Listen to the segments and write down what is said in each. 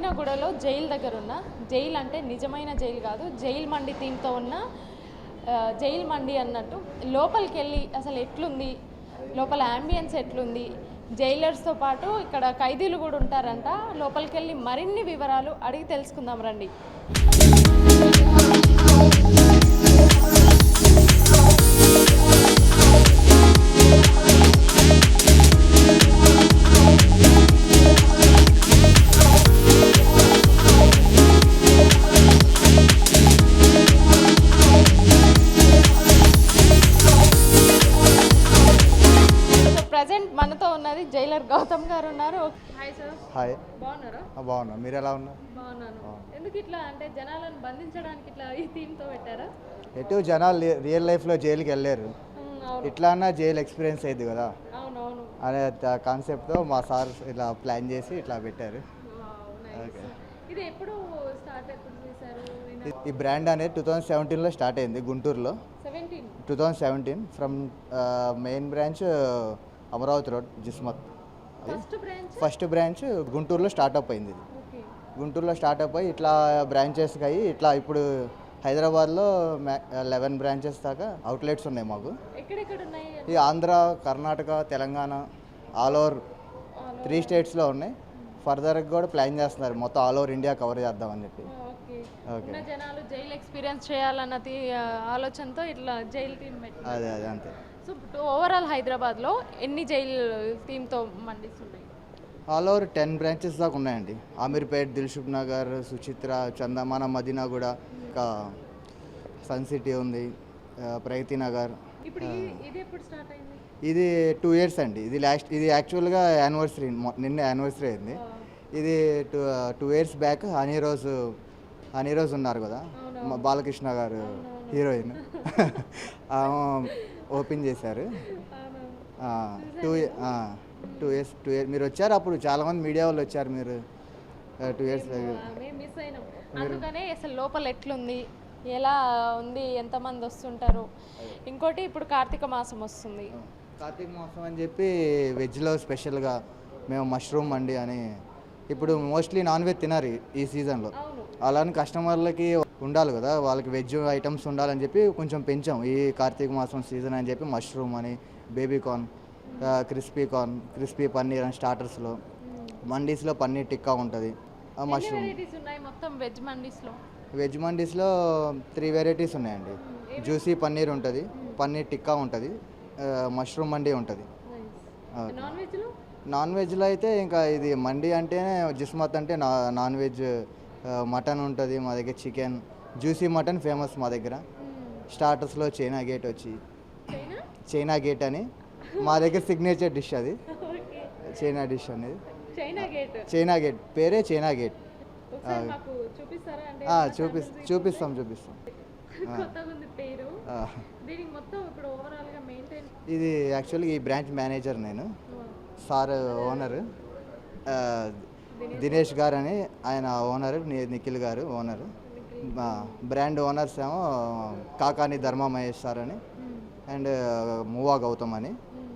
బోయినగూడలో jail దగ్గర ఉన్న jail అంటే నిజమైన జైలు కాదు, జైలు మండి థీమ్తో ఉన్న జైలు మండి అన్నట్టు లోపలికి వెళ్ళి అసలు ఎట్లుంది, లోపల యాంబియన్స్ ఎట్లుంది, జైలర్స్తో పాటు ఇక్కడ ఖైదీలు కూడా ఉంటారంట. లోపలికి వెళ్ళి మరిన్ని వివరాలు అడిగి తెలుసుకుందాం రండి. ప్రజెంట్ మనతో ఉన్నది జైలర్ గౌతమ్ గారు ఉన్నారు. Hi sir. హాయ్. బాగున్నారా? బాగున్నా, మీరు ఎలా ఉన్నారు? బాగున్నాను. ఎందుకు ఇట్లా అంటే జనాలను బంధించడానికి ఇట్లా ఈ థీమ్తో పెట్టారా? ఎటు జనాలు రియల్ లైఫ్లో జైలుకి వెళ్ళారు, ఇట్లా అన్నా జైలు ఎక్స్పీరియన్స్ అయ్యింది కదా అవునవును అనే కాన్సెప్ట్తో మా సార్ ఇలా ప్లాన్ చేసి ఇట్లా పెట్టారు. ఇది ఎప్పుడు స్టార్ట్ ఎప్పుడు చేశారు? ఈ బ్రాండ్ అనేది 2017లో స్టార్ట్ అయింది గుంటూరులో. 2017 from main branch Amaravati road Jismat. First branch గుంటూరులో స్టార్ట్అప్ అయింది. ఇది గుంటూరులో స్టార్ట్అప్ అయ్యి ఇట్లా బ్రాంచెస్కి అయ్యి ఇట్లా ఇప్పుడు హైదరాబాద్లో 11 బ్రాంచెస్ దాకా అవుట్లెట్స్ ఉన్నాయి మాకు. ఈ ఆంధ్ర, కర్ణాటక, తెలంగాణ ఆల్ ఓవర్ 3 స్టేట్స్లో ఉన్నాయి. ఫర్దర్గా కూడా ప్లాన్ చేస్తున్నారు మొత్తం ఆల్ ఓవర్ ఇండియా కవర్ చేద్దామని చెప్పి. జనాలు జైలు ఎక్స్పీరియన్స్ చేయాలన్న ఆలోచనతో ఇట్లా జైలు థీమ్ పెట్టారు. అదే అంతే. సో ఓవరాల్ హైదరాబాద్లో ఎన్ని జైలు థీమ్తో మండీస్ ఉన్నాయి? ఆల్ ఓవర్ 10 బ్రాంచెస్ దాకా ఉన్నాయండి. అమీర్పేట్, దిల్సుఖ్ నగర్, సుచిత్ర, చందమాన, మదీనాగూడ, ఇంకా సన్ సిటీ ఉంది, ప్రగతి నగర్. ఇది ఎప్పుడు స్టార్ట్ అయింది? ఇది 2 years అండి. ఇది యాక్చువల్గా యానివర్సరీ, నిన్న యానివర్సరీ అయింది. ఇది 2 years బ్యాక్ హనీ రోజ్ ఉన్నారు కదా, బాలకృష్ణ గారు హీరోయిన్, ఓపెన్ చేశారు. 2 years మీరు వచ్చారు అప్పుడు, చాలామంది మీడియా వాళ్ళు వచ్చారు. మీరు 2 years మిస్ అయినాం. అందుకనే అసలు లోపల ఎట్లుంది, ఎలా ఉంది, ఎంతమంది వస్తుంటారు. ఇంకోటి ఇప్పుడు కార్తీక మాసం వస్తుంది. కార్తీక మాసం అని చెప్పి వెజ్లో స్పెషల్గా మేము మష్రూమ్ మండి అని, ఇప్పుడు మోస్ట్లీ నాన్ వెజ్ తినారు ఈ సీజన్లో, అలానే కస్టమర్లకి ఉండాలి కదా, వాళ్ళకి వెజ్ ఐటమ్స్ ఉండాలని చెప్పి కొంచెం పెంచాం ఈ కార్తీక మాసం సీజన్ అని చెప్పి. మష్రూమ్ అని, బేబీ కార్న్, క్రిస్పీ పన్నీర్ అని స్టార్టర్స్లో. మండీస్లో పన్నీర్ టిక్కా ఉంటుంది. మష్రూమ్ వెజ్ మండీస్లో 3 వెరైటీస్ ఉన్నాయండి. జ్యూసీ పన్నీర్ ఉంటుంది, పన్నీర్ టిక్కా ఉంటుంది, మష్రూమ్ మండీ ఉంటుంది. నాన్ వెజ్లో అయితే ఇంకా ఇది మండీ అంటేనే జిస్మత్ అంటే నాన్ వెజ్. మటన్ ఉంటుంది మా దగ్గర, చికెన్, జ్యూసీ మటన్ ఫేమస్ మా దగ్గర. స్టార్టర్స్లో చైనా గేట్ వచ్చి, చైనా గేట్ అని మా దగ్గర సిగ్నేచర్ డిష్ అది. చైనా డిష్ అనేది చైనా గేట్ పేరే చైనా గేట్. చూపిస్తాం. ఇది యాక్చువల్గా ఈ బ్రాంచ్ మేనేజర్ నేను, సార్ ఓనర్ దినేష్ గారు అని, ఆయన ఓనర్ నిఖిల్ గారు ఓనర్. బ్రాండ్ ఓనర్స్ ఏమో కాకాని ధర్మ మహేష్ సార్ అని అండ్ మూవా గౌతమ్ అని.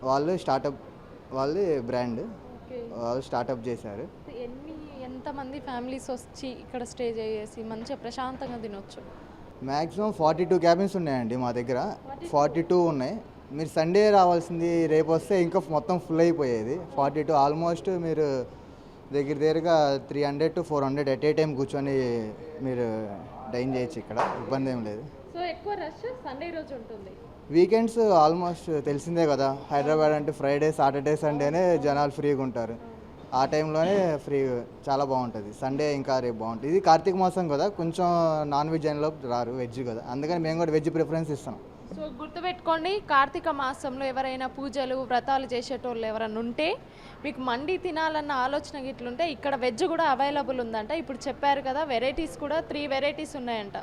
వాళ్ళు బ్రాండ్ వాళ్ళు స్టార్టప్ చేశారు. ఎంతమంది ఫ్యామిలీస్ వచ్చి ఇక్కడ స్టే చేసి మంచిగా ప్రశాంతంగా తినొచ్చు? మ్యాక్సిమం 42 క్యాబిన్స్ ఉన్నాయండి మా దగ్గర. 42 ఉన్నాయి. మీరు సండే రావాల్సింది, రేపు వస్తే ఇంకా మొత్తం ఫుల్ అయిపోయేది. 42 ఆల్మోస్ట్ మీరు దగ్గరగా 300 to 400 ఎట్ ఏ టైం కూర్చొని మీరు డైన్ చేయొచ్చు. ఇక్కడ ఇబ్బంది ఏం లేదు. సో ఎక్కువ రష్ సండే రోజు ఉంటుంది. వీకెండ్స్ ఆల్మోస్ట్ తెలిసిందే కదా, హైదరాబాద్ అంటే ఫ్రైడే, సాటర్డే, సండేనే జనాలు ఫ్రీగా ఉంటారు. ఆ టైంలోనే చాలా బాగుంటుంది. సండే ఇంకా రేపు బాగుంటుంది. ఇది కార్తీక మాసం కదా, కొంచెం నాన్ వెజ్ అయినలో రారు, వెజ్ కదా, అందుకని మేము కూడా వెజ్ ప్రిఫరెన్స్ ఇస్తాం. సో గుర్తుపెట్టుకోండి, కార్తీక మాసంలో ఎవరైనా పూజలు, వ్రతాలు చేసేటోళ్ళు ఎవరైనా ఉంటే, మీకు మండి తినాలన్న ఆలోచన ఇట్లుంటే ఇక్కడ వెజ్ కూడా అవైలబుల్ ఉందంట. ఇప్పుడు చెప్పారు కదా, వెరైటీస్ కూడా 3 వెరైటీస్ ఉన్నాయంట.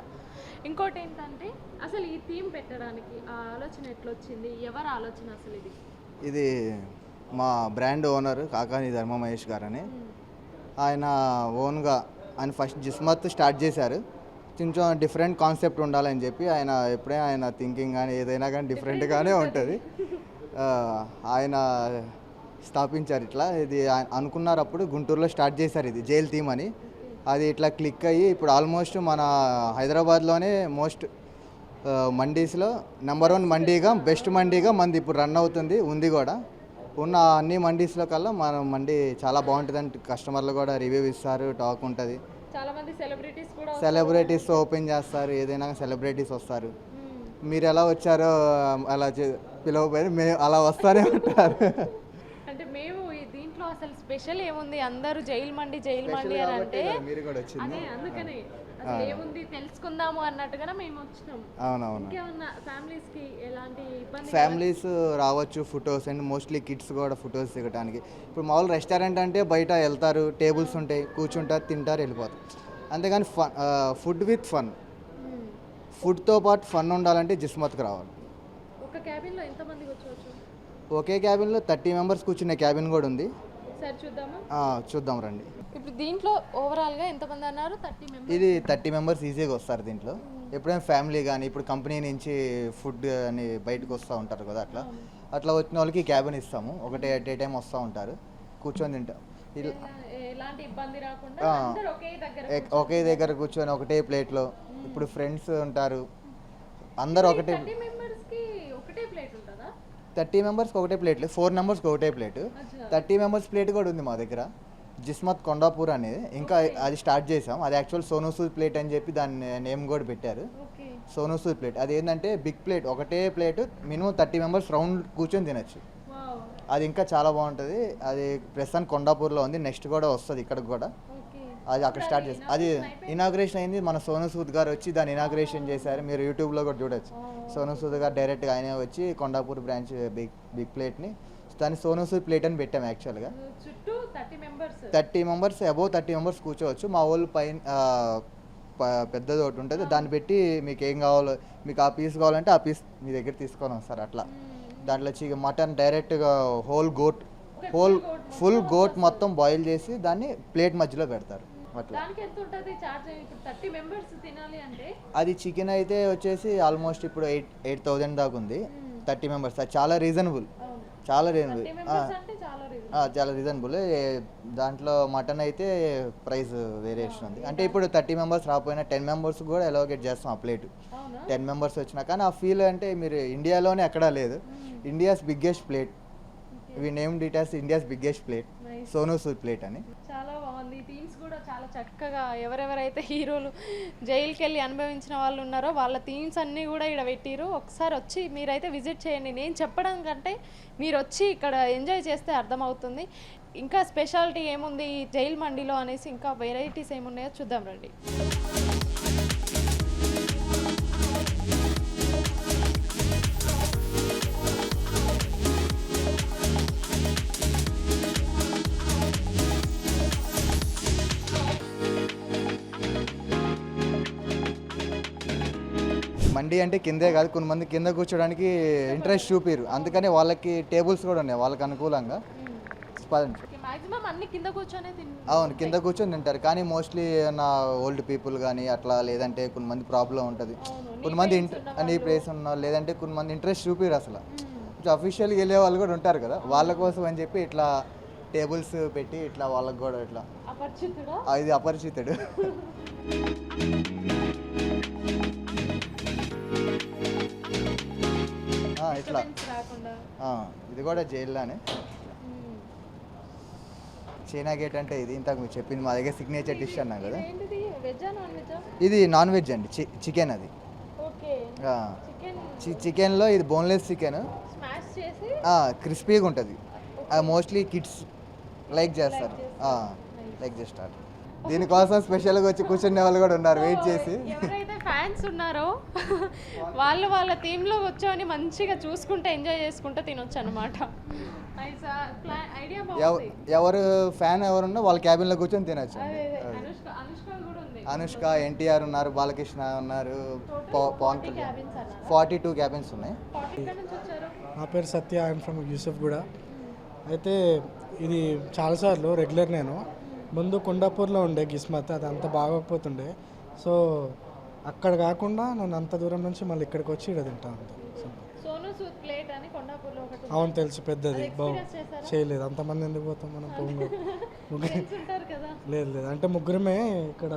ఇంకోటి ఏంటంటే అసలు ఈ థీమ్ పెట్టడానికి ఆ ఆలోచన ఎట్లొచ్చింది, ఎవరి ఆలోచన అసలు? ఇది మా బ్రాండ్ ఓనర్ కాకాని ధర్మ మహేష్ గారు అని, ఆయన ఓన్గా ఆయన ఫస్ట్ జిస్మత్ స్టార్ట్ చేశారు. కొంచెం డిఫరెంట్ కాన్సెప్ట్ ఉండాలని చెప్పి ఆయన థింకింగ్ కానీ ఏదైనా కానీ డిఫరెంట్గానే ఉంటుంది. ఆయన స్థాపించారు ఇట్లా. ఇది అనుకున్నారు అప్పుడు గుంటూరులో స్టార్ట్ చేశారు ఇది జైల్ థీమ్ అని. అది ఇట్లా క్లిక్ అయ్యి ఇప్పుడు ఆల్మోస్ట్ మన హైదరాబాద్లోనే మోస్ట్ మండీస్లో నెంబర్ 1 మండీగా, బెస్ట్ మండీగా మంది ఇప్పుడు రన్ అవుతుంది, ఉంది కూడా. ఉన్న అన్ని మండీస్లో కల్లా మన మండీ చాలా బాగుంటుందని కస్టమర్లు కూడా రివ్యూ ఇస్తారు, టాక్ ఉంటుంది. చాలా మంది సెలబ్రిటీస్ కూడా సెలబ్రిటీస్ ఓపెన్ చేస్తారు, ఏదైనా సెలబ్రిటీస్ వస్తారు. మీరు ఎలా వచ్చారో అలా పిలవపోయి మేము అలా వస్తారే ఉంటారు. అంటే మేము దీంట్లో అసలు స్పెషల్ ఏముంది, అందరూ జైల్ మండి అని అంటే మీరు కూడా వచ్చింది, అదే అందుకనే అసలు ఏముంది తెలుసుకుందాము అన్నట్టుగా మేము వచ్చినాం. అవునవును. ఇంకేమన్నా ఫ్యామిలీస్ కి ఎలాంటి ఇబ్బంది? ఫ్యామిలీస్ రావచ్చు ఫొటోస్, అండ్ మోస్ట్లీ కిడ్స్ కూడా ఫొటోస్ దిగడానికి. ఇప్పుడు మామూలు రెస్టారెంట్ అంటే బయట వెళ్తారు, టేబుల్స్ ఉంటాయి, కూర్చుంటారు, తింటారు, వెళ్ళిపోతారు. అంతేగాని ఫుడ్ విత్ ఫన్, ఫుడ్తో పాటు ఫన్ ఉండాలంటే జిస్మత్కి రావాలి. ఒక క్యాబిన్లో ఎంతమంది కూర్చోవచ్చు? ఒకే క్యాబిన్లో 30 మెంబర్స్ కూర్చునే క్యాబిన్ కూడా ఉంది. సరే చూద్దామా? చూద్దాం రండి. ఇప్పుడు దీంట్లో ఓవరాల్గా ఎంతమంది అన్నారు? 30 మెంబర్స్. ఇది 30 మెంబర్స్ ఈజీగా వస్తారు దీంట్లో. ఎప్పుడైనా ఫ్యామిలీ కానీ ఇప్పుడు కంపెనీ నుంచి ఫుడ్ అని బయటకు వస్తూ ఉంటారు కదా, అట్లా వచ్చిన వాళ్ళకి క్యాబిన్ ఇస్తాము. ఒకటే ఎట్ ఏ టైం వస్తూ ఉంటారు, కూర్చొని తింటాం. ఎలాంటి ఇబ్బంది రాకుండా అందరూ ఒకే దగ్గర కూర్చొని ఒకటే ప్లేట్లో. ఇప్పుడు ఫ్రెండ్స్ ఉంటారు, అందరు ఒకటే. 30 మెంబర్స్కి ఒకటే ప్లేట్ ఉంటుందా? 30 మెంబర్స్కి ఒకటే ప్లేట్, 4 మెంబర్స్కి ఒకటే ప్లేట్. 30 మెంబర్స్ ప్లేట్ కూడా ఉంది మా దగ్గర, జిస్మత్ కొండాపూర్ అనేది. ఇంకా అది స్టార్ట్ చేసాం. అది యాక్చువల్ సోనూ సూద్ ప్లేట్ అని చెప్పి దాన్ని నేమ్ కూడా పెట్టారు, సోనూ సూద్ ప్లేట్. అది ఏంటంటే బిగ్ ప్లేట్, ఒకటే ప్లేట్ మినిమం 30 మెంబర్స్ రౌండ్ కూర్చొని తినచ్చు. అది ఇంకా చాలా బాగుంటుంది. అది ప్రస్తుతానికి కొండాపూర్లో ఉంది, నెక్స్ట్ కూడా వస్తుంది ఇక్కడికి కూడా. అది అక్కడ స్టార్ట్ చేస్తాం. అది ఇనాగ్రేషన్ అయింది, మన సోనూ సూద్ గారు వచ్చి దాన్ని ఇనాగ్రేషన్ చేశారు. మీరు యూట్యూబ్లో కూడా చూడొచ్చు. సోనూ సూద్ గారు డైరెక్ట్గా ఆయనే వచ్చి కొండాపూర్ బ్రాంచ్ బిగ్ ప్లేట్ని దాన్ని సోనూ సూద్ ప్లేట్ అని పెట్టాము. యాక్చువల్గా 30 మెంబర్స్ అబోవ్ 30 మెంబర్స్ కూర్చోవచ్చు. మా వాళ్ళు పైన పెద్దది ఒకటి ఉంటుంది, దాన్ని పెట్టి మీకు ఏం కావాలో, మీకు ఆ పీస్ కావాలంటే ఆ పీస్ మీ దగ్గర తీసుకొని వస్తారు. అట్లా దాంట్లో మటన్ డైరెక్ట్గా ఫుల్ గోట్ మొత్తం బాయిల్ చేసి దాన్ని ప్లేట్ మధ్యలో పెడతారు. అట్లా అది చికెన్ అయితే వచ్చేసి ఆల్మోస్ట్ ఇప్పుడు 8,000 దాకా ఉంది. 30 మెంబర్స్ అది చాలా రీజనబుల్, చాలా రీజనబుల్. దాంట్లో మటన్ అయితే ప్రైస్ వేరియేషన్ ఉంది. అంటే ఇప్పుడు 30 మెంబర్స్ రాకపోయినా 10 మెంబర్స్ కూడా ఎలోకేట్ చేస్తాం ఆ ప్లేట్. 10 మెంబర్స్ వచ్చినా కానీ ఆ ఫీల్ అంటే మీరు ఇండియాలోనే ఎక్కడా లేదు. India's biggest plate, we named it as India's biggest plate, Sonu Sood plate అని. చాలా బాగుంది. థీమ్స్ కూడా చాలా చక్కగా, ఎవరెవరైతే హీరోలు జైలుకి వెళ్ళి అనుభవించిన వాళ్ళు ఉన్నారో వాళ్ళ థీమ్స్ అన్నీ కూడా ఇక్కడ పెట్టిరు. ఒకసారి వచ్చి మీరైతే విజిట్ చేయండి. నేను చెప్పడం కంటే మీరు వచ్చి ఇక్కడ ఎంజాయ్ చేస్తే అర్థమవుతుంది. ఇంకా స్పెషాలిటీ ఏముంది ఈ జైల్ మండిలో అనేసి, ఇంకా వెరైటీస్ ఏమున్నాయో చూద్దాం రండి. మండి అంటే కిందే కాదు, కొంతమంది కింద కూర్చోడానికి ఇంట్రెస్ట్ చూపిరు, అందుకని వాళ్ళకి టేబుల్స్ కూడా ఉన్నాయి వాళ్ళకి అనుకూలంగా. అవును, కింద కూర్చొని తింటారు. కానీ మోస్ట్లీ నా ఓల్డ్ పీపుల్ కానీ అట్లా, లేదంటే కొంతమంది ప్రాబ్లం ఉంటుంది, కొంతమంది నీ ప్లేస్ ఉన్న, లేదంటే కొంతమంది ఇంట్రెస్ట్ చూపిరు అసలు. అఫీషియల్గా వెళ్ళే వాళ్ళు కూడా ఉంటారు కదా, వాళ్ళ కోసం అని చెప్పి ఇట్లా టేబుల్స్ పెట్టి ఇట్లా వాళ్ళకి కూడా ఇట్లా. ఇది అపరిచితుడు. ఇట్లా ఇది కూడా జైల్లోనే. చైనా గేట్ అంటే ఇది ఇంతకు మీరు చెప్పింది మా దగ్గర సిగ్నేచర్ డిష్ అన్నా కదా. ఇది నాన్ వెజ్ అండి, చికెన్. అది చికెన్లో ఇది బోన్లెస్ చికెన్, క్రిస్పీగా ఉంటుంది. మోస్ట్లీ కిడ్స్ లైక్ చేస్తారు, లైక్ చేస్తారు. దీనికోసం స్పెషల్గా వచ్చి కూర్చునే వాళ్ళు కూడా ఉన్నారు వెయిట్ చేసి. ఎవరైతే ఫ్యాన్స్ ఉన్నారో వాళ్ళు వాళ్ళ థీమ్లో వచ్చామని మంచిగా చూసుకుంటే ఎంజాయ్ చేసుకుంటూ తినొచ్చు అనమాట. ఎవరు ఫ్యాన్ ఎవరున్నా వాళ్ళ క్యాబిన్లో కూర్చొని తినచ్చు. అనుష్క, ఎన్టీఆర్ ఉన్నారు, బాలకృష్ణ ఉన్నారు, పవన్ కళ్యాణ్. 42 క్యాబిన్స్ ఉన్నాయి. నా పేరు సత్య, ఐఎమ్ ఫ్రమ్ యూసఫ్గూడ. అయితే ఇది చాలాసార్లు రెగ్యులర్. నేను ముందు కొండాపూర్లో ఉండే జిస్మత్, అది అంత బాగోకపోతుండే. సో అక్కడ కాకుండా నేను అంత దూరం నుంచి మళ్ళీ ఇక్కడికి వచ్చి ఇక్కడ తింటాను. సోనూ ప్లేట్ అని కొండాపూర్లో ఒకటి ఉంది. అవును తెలుసు, పెద్దది experience చేశారా? చేయలేదు. అంతమంది ఎందుకు పోతాం మనం పోము. Friends ఉంటారు కదా, లేదు లేదు, అంటే ముగ్గురమే ఇక్కడ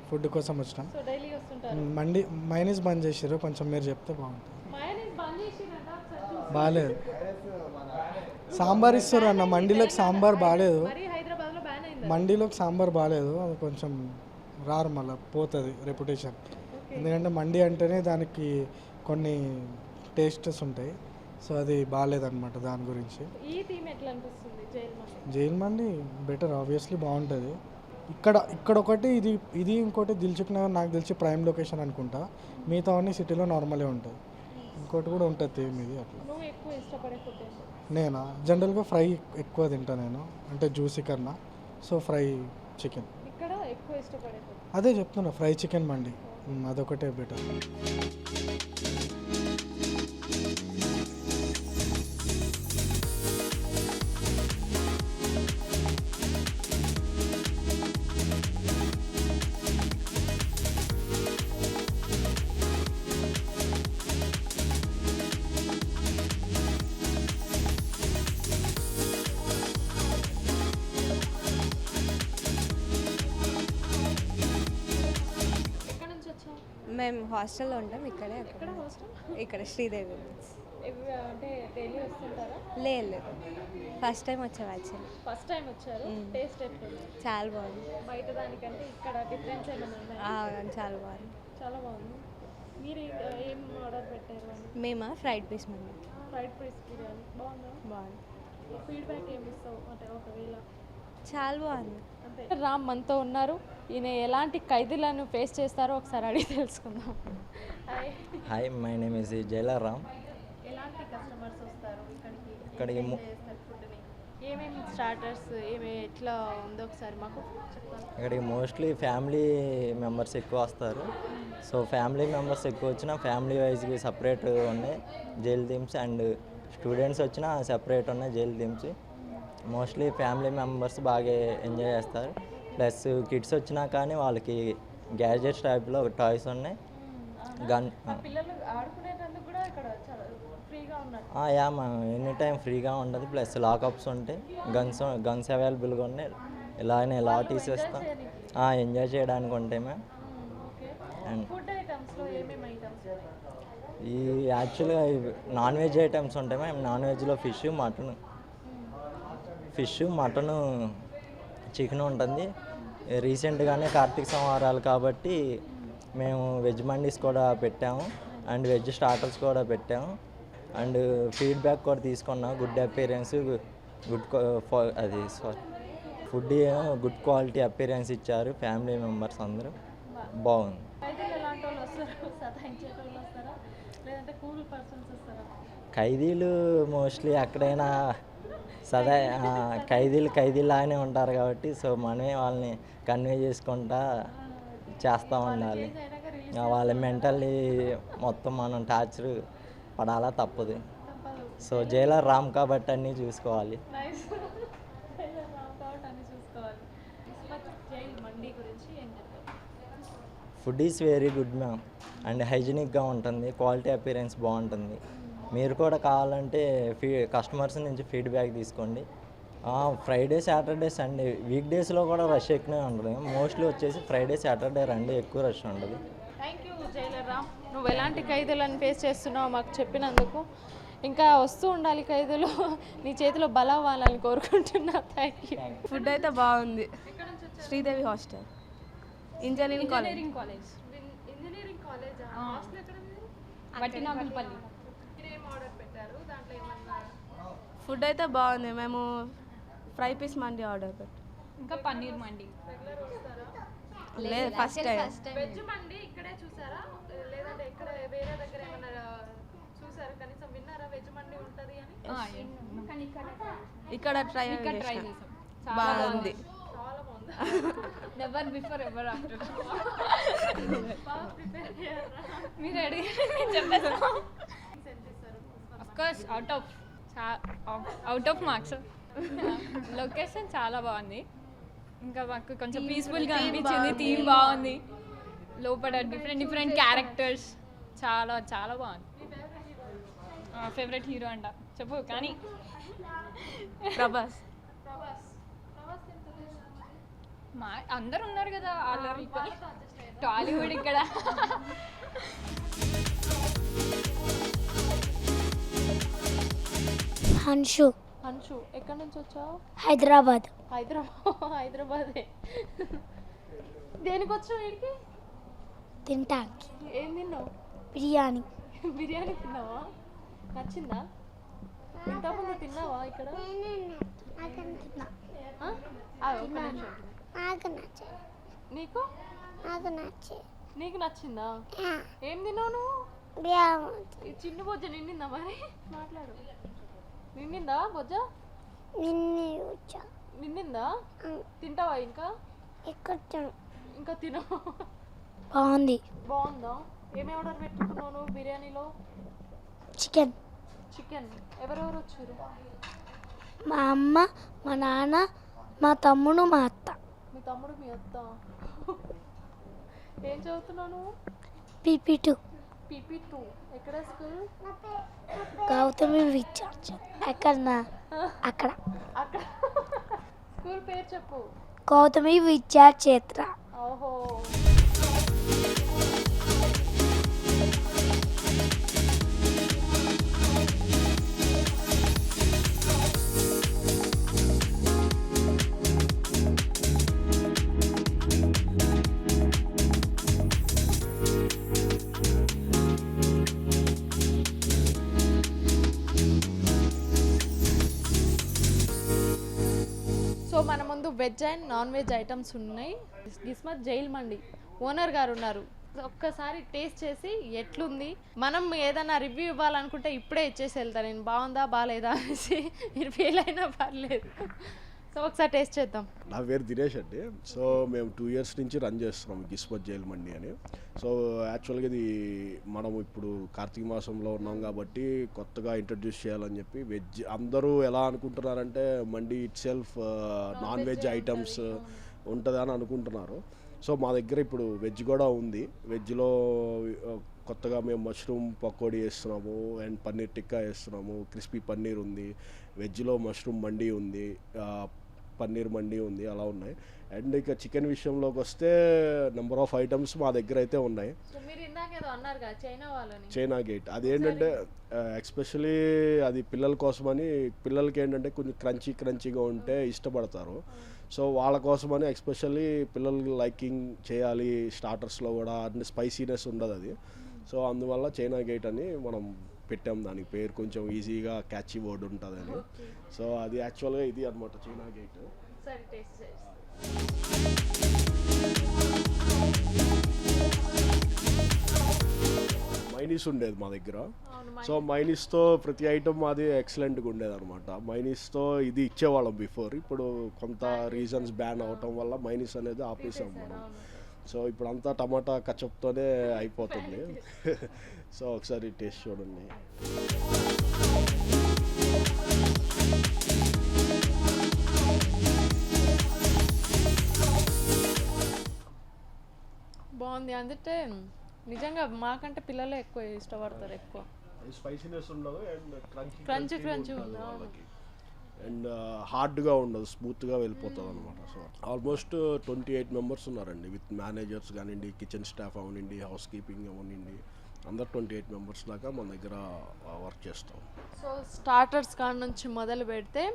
ఫుడ్ కోసం వచ్చినాం. సో డైలీ వస్తుంటారు. మైనీస్ బంద్ చేసారు, కొంచెం మీరు చెప్తే బాగుంటుంది. మయోనీస్ బంద్ చేసిరంట, ఒకసారి చూసి. బాగాలేదు, సాంబార్ ఇస్తారు అన్న మండీలోకి, సాంబార్ బాగాలేదు. మరి హైదరాబాద్లో బ్యాన్ అయింది. మండీలోకి సాంబార్ బాగాలేదు, అది కొంచెం రారు, మళ్ళీ పోతుంది రెప్యుటేషన్. ఎందుకంటే మండీ అంటేనే దానికి కొన్ని టేస్టెస్ ఉంటాయి, సో అది బాగాలేదన్నమాట. దాని గురించి ఈ థీమ్ ఎట్లా అనిపిస్తుంది జైల్ మండి? జైల్ మండి బెటర్, ఆబ్వియస్లీ బాగుంటుంది. ఇక్కడ ఒకటి, ఇది ఇంకోటి దిల్సుఖ్ నగర్ నాకు తెలిసి ప్రైమ్ లొకేషన్ అనుకుంటా, మిగతా అన్ని సిటీలో నార్మలే ఉంటుంది. ఇంకోటి కూడా ఉంటుంది థీమ్ ఇది అట్లా. నువ్వు ఎక్కువ ఇష్టపడే ఫుడ్ ఏంటి? నేనా జనరల్గా ఫ్రై ఎక్కువ తింటా నేను, అంటే జ్యూసీ కన్నా, సో ఫ్రై చికెన్. ఇక్కడ ఎక్కువ ఇష్టపడే ఫుడ్? అదే చెప్తున్నా, ఫ్రై చికెన్ మండి, అదొకటే బెటర్. ఎక్కడ నుంచి వచ్చావు? మేము హాస్టల్లో ఉంటాం ఇక్కడే. ఎక్కడ హాస్టల్? ఇక్కడ శ్రీదేవి. అంటే డైలీ వస్తుంటారా? లేదు, ఫస్ట్ టైం వచ్చాము యాక్చువల్లీ. ఫస్ట్ టైం వచ్చారు. టేస్ట్ ఎట్లుంది? చాలా బాగుంది. బయట దానికంటే ఇక్కడ డిఫరెన్స్ ఏమైనా ఉందా? చాలా బాగుంది. చాలా బాగుంది. మీరు ఏం ఆర్డర్ పెట్టారు అని? మేమా ఫ్రైడ్ పీస్ మండి. ఫ్రైడ్ రైస్ బిర్యానీ బాగుందా? బాగుంది. ఫీడ్బ్యాక్ ఏమి ఇస్తావు అంటే ఒకవేళ? చాలా బాగుంది. అంటే రామ్ మనతో ఉన్నారు. ఈయన ఎలాంటి ఖైదీలను ఫేస్ చేస్తారో ఒకసారి అడిగి తెలుసుకుందాం. Hi, my name is Jailer Ram. ఎలాంటి కస్టమర్స్ వస్తారు ఇక్కడికి? ఇక్కడికి చేస్తారు ఫుడ్ని? ఏమేమి స్టార్టర్స్ ఎట్లా ఉందో ఒకసారి మాకు చెప్తాను. ఇక్కడికి మోస్ట్లీ ఫ్యామిలీ మెంబర్స్ ఎక్కువ వస్తారు. సో ఫ్యామిలీ మెంబర్స్ ఎక్కువ వచ్చినా ఫ్యామిలీ వైజ్కి సపరేట్ ఉన్నాయి జైల్ థీమ్స్, అండ్ స్టూడెంట్స్ వచ్చినా సపరేట్ ఉన్నాయి jail themes. Mostly family members బాగా ఎంజాయ్ చేస్తారు. ప్లస్ కిడ్స్ వచ్చినా కానీ వాళ్ళకి గ్యాజెట్స్ టైప్లో టాయ్స్ ఉన్నాయి. గన్ పిల్లలు ఆడుకునేటందుకు కూడా ఇక్కడ చాలా ఫ్రీగా ఉన్నారు. యా మ్యామ్, ఎనీ టైం ఫ్రీగా ఉంటుంది. ప్లస్ లాకప్స్ ఉంటాయి, గన్స్ అవైలబుల్గా ఉన్నాయి. ఇలానే లాటీస్ ఇస్తాం, ఎంజాయ్ చేయడానికి ఉంటాయి మ్యామ్. అండ్ ఫుడ్ ఐటమ్స్లో ఏమేమి ఐటమ్స్? ఈ యాక్చువల్గా నాన్ వెజ్ ఐటమ్స్ ఉంటాయి మ్యామ్. నాన్ వెజ్లో ఫిష్, మటను, చికెన్ ఉంటుంది. రీసెంట్గానే కార్తీక సంవారాలు కాబట్టి మేము వెజ్ మండీస్ కూడా పెట్టాము, అండ్ వెజ్ స్టార్టర్స్ కూడా పెట్టాము. అండ్ ఫీడ్బ్యాక్ కూడా తీసుకున్నాం. Good appearance, food good quality appearance ఇచ్చారు ఫ్యామిలీ మెంబర్స్ అందరూ. బాగుంది. ఖైదీలు ఎలాంటి వాళ్ళు వస్తారు? సతాయించేట వాళ్ళు వస్తారా లేదంటే కూల్ పర్సన్స్ వస్తారా? ఖైదీలు మోస్ట్లీ ఎక్కడైనా ఖైదీలాగానే ఉంటారు కాబట్టి, సో మనమే వాళ్ళని కన్వే చేసుకుంటా చేస్తూ ఉండాలి. వాళ్ళ మెంటల్లీ మొత్తం మనం టార్చర్ పడాలా, తప్పదు. సో జైలర్ రామ్ కాబట్టి అన్నీ చూసుకోవాలి. నైస్. కాబట్టి అన్ని చూసుకోవాలి. జైల్ మండీ గురించి ఏం చెప్తారు? Food is very good ma'am, and హైజీనిక్గా ఉంటుంది. క్వాలిటీ అపీరెన్స్ బాగుంటుంది. మీరు కూడా కావాలంటే కస్టమర్స్ నుంచి ఫీడ్బ్యాక్ తీసుకోండి. ఫ్రైడే, సాటర్డే, సండే, వీక్ డేస్లో కూడా రష్ ఎక్కువనే ఉంటుంది. మోస్ట్లీ వచ్చేసి ఫ్రైడే, సాటర్డే రెండు ఎక్కువ రష్ ఉంటుంది. Thank you Jailer Ram. నువ్వు ఎలాంటి ఖైదీలను ఫేస్ చేస్తున్నావు మాకు చెప్పినందుకు. ఇంకా వస్తూ ఉండాలి ఖైదీలు, నీ చేతిలో బలం అవ్వాలని కోరుకుంటున్నా. Thank you. ఫుడ్ అయితే బాగుంది. Sridevi hostel, engineering college. Engineering college hostel ఎక్కడ? వట్టినాగులపల్లి. మీరేం ఆర్డర్ పెట్టారు? దాంట్లో ఏమన్నా? ఫుడ్ అయితే బాగుంది. మేము ఫ్రై పీస్ మండి ఆర్డర్ పెట్టాం. ఇంకా పన్నీర్ మండి. రెగ్యులర్ వస్తారా? లేదు, ఫస్ట్ టైం. వెజ్ మండి ఇక్కడే చూసారా లేదంటే ఇక్కడ వేరే దగ్గర ఏమన్నా చూసారా? కనీసం విన్నారా వెజ్ మండి ఉంటుంది అని? ఇక్కడ ట్రై చేసాం. బాగుంది. చాలా బాగుంది. Never before ever after. బాగా ప్రిపేర్ చేయారా? మీరు అడిగి చెప్పేస్తాం. Of course out of marks. Location చాలా బాగుంది. ఇంకా మాకు కొంచెం పీస్ఫుల్గా అనిపించింది. థీమ్ బాగుంది. లోపల డిఫరెంట్ క్యారెక్టర్స్ చాలా బాగుంది. ఫేవరెట్ హీరో అంట చెప్పు కానీ ప్రభాస్. మా అందరు ఉన్నారు కదా ఆల్రెడీ టాలీవుడ్ ఇక్కడ. హన్షు అంశు ఎక్కడి నుంచి వచ్చావు? హైదరాబాద్ హైదరాబాదే. దేనికి వచ్చావు వీడికి? తింటానికి ఏం తిన్నావు? బిర్యానీ బిర్యానీ తిన్నావా? నచ్చిందా? ఇంతకుముందు తిన్నావా ఇక్కడ? ఆ? ఒక్క నిమిషం. నీకు నీకు నచ్చిందా? ఏం తిన్నావు నువ్వు? ఈ చిన్న బొజ్జ నిండిందా మరి? మాట్లాడు. నిండిందా బొజ్జ? నిండిందా? తింటావా ఇంకా? ఇంకా తిన. బాగుంది. బాగుందా? ఏమి ఆర్డర్ పెట్టుకున్నావు నువ్వు బిర్యానీలో? చికెన్. చికెన్. ఎవరెవరు వచ్చారు? మా అమ్మ, మా నాన్న, మా తమ్ముడు, మా అత్త. మీ తమ్ముడు మీ అత్త. ఏం చదువుతున్నావు నువ్వు? PP2 PP2. ఎక్కడ స్కూల్? గౌతమి విద్యా ఎక్కడన్నా అక్కడ అక్కడ. స్కూల్ పేరు చెప్పు. గౌతమి విద్యా క్షేత్ర. ఓహో. సో మన ముందు veg and non veg items ఉన్నాయి. గిస్మత్ జైల్ మండి ఓనర్ గారు ఉన్నారు. ఒక్కసారి టేస్ట్ చేసి ఎట్లుంది, మనం ఏదైనా రివ్యూ ఇవ్వాలనుకుంటే ఇప్పుడే ఇచ్చేసి వెళ్తాను నేను, బాగుందా బాగాలేదా అనేసి. మీరు ఫెయిల్ అయినా పర్లేదు. సో ఒకసారి టేస్ట్ చేద్దాం. నా పేరు దినేష్ అండి. సో మేము 2 years నుంచి రన్ చేస్తున్నాం గిస్మత్ జైల్ మండి అని. సో యాక్చువల్గా ఇది మనం ఇప్పుడు కార్తీక మాసంలో ఉన్నాం కాబట్టి కొత్తగా ఇంట్రడ్యూస్ చేయాలని చెప్పి వెజ్ అందరూ ఎలా అనుకుంటున్నారంటే mandi itself non veg items ఉంటుందని అనుకుంటున్నారు. సో మా దగ్గర ఇప్పుడు వెజ్ కూడా ఉంది. వెజ్లో కొత్తగా మేము మష్రూమ్ పకోడీ వేస్తున్నాము అండ్ పన్నీర్ టిక్కా వేస్తున్నాము. క్రిస్పీ పన్నీర్ ఉంది. వెజ్లో మష్రూమ్ మండి ఉంది, పన్నీర్ మండి ఉంది, అలా ఉన్నాయి. అండ్ ఇక చికెన్ విషయంలోకి వస్తే నెంబర్ ఆఫ్ ఐటమ్స్ మా దగ్గర అయితే ఉన్నాయి. మీరు ఇందాక ఏదో అన్నారు కదా చైనా వాళ్ళని. చైనా గేట్ అదేంటంటే ఎక్స్పెషలీ అది పిల్లల కోసమని, పిల్లలకి ఏంటంటే కొంచెం క్రంచీగా ఉంటే ఇష్టపడతారు. సో వాళ్ళ కోసమని ఎక్స్పెషల్లీ పిల్లలకి లైకింగ్ చేయాలి, స్టార్టర్స్లో కూడా అన్ని స్పైసీనెస్ ఉండదు అది. సో అందువల్ల చైనా గేట్ అని మనం పెట్టాం. దానికి పేరు కొంచెం ఈజీగా క్యాచీ వర్డ్ ఉంటుందని. సో అది యాక్చువల్గా ఇది అనమాట చైనా గేట్. సరే టేస్ట్ చేసి. మైనీస్ ఉండేది మా దగ్గర. సో మైనీస్తో ప్రతి ఐటమ్ మాది ఎక్సలెంట్గా ఉండేది అనమాట. మైనీస్తో ఇది ఇచ్చేవాళ్ళం బిఫోర్. ఇప్పుడు కొంత రీజన్స్ బ్యాన్ అవటం వల్ల మైనీస్ అనేది ఆపేసాం మనం. సో ఇప్పుడు అంతా టమాటా కచప్తోనే అయిపోతుంది. సో ఒకసారి టేస్ట్ చూడండి. బాగుంది. అందుకే నిజంగా మాకంటే పిల్లలే ఎక్కువ ఇష్టపడతారు. ఎక్కువ స్పైసీనెస్ ఉండదు అండ్ క్రంచీ ఉంది. అండ్ హార్డ్గా ఉండదు, స్మూత్గా వెళ్ళిపోతుంది అనమాట. సో ఆల్మోస్ట్ 28 members ఉన్నారండి, విత్ మేనేజర్స్ కానివ్వండి, కిచెన్ స్టాఫ్ అవనండి, హౌస్ కీపింగ్ అవనండి, అందరు 28 members దాకా మన దగ్గర వర్క్ చేస్తాం. సో స్టార్టర్స్ కాడ నుంచి మొదలు పెడితే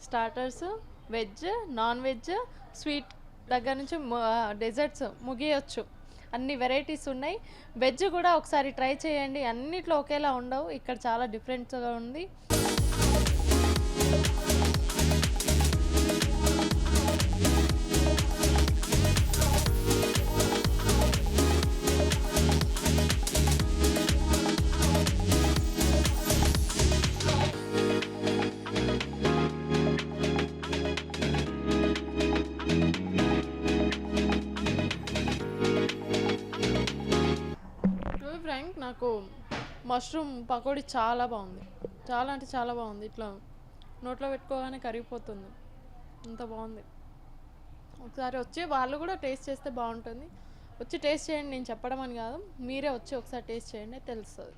starters, veg, non veg, sweet దగ్గర నుంచి డెజర్ట్స్ ముగియొచ్చు. అన్ని వెరైటీస్ ఉన్నాయి. వెజ్ కూడా ఒకసారి ట్రై చేయండి. అన్నిట్లో ఒకేలా ఉండవు, ఇక్కడ చాలా డిఫరెంట్గా ఉంది. ఫ్రాంక్ నాకు మష్రూమ్ పకోడీ చాలా బాగుంది. చాలా అంటే చాలా బాగుంది. ఇట్లా నోట్లో పెట్టుకోగానే కరిగిపోతుంది, అంత బాగుంది. ఒకసారి వచ్చి వాళ్ళు కూడా టేస్ట్ చేస్తే బాగుంటుంది. వచ్చి టేస్ట్ చేయండి, నేను చెప్పడం అని కాదు, మీరే వచ్చి ఒకసారి టేస్ట్ చేయండి, తెలుస్తుంది.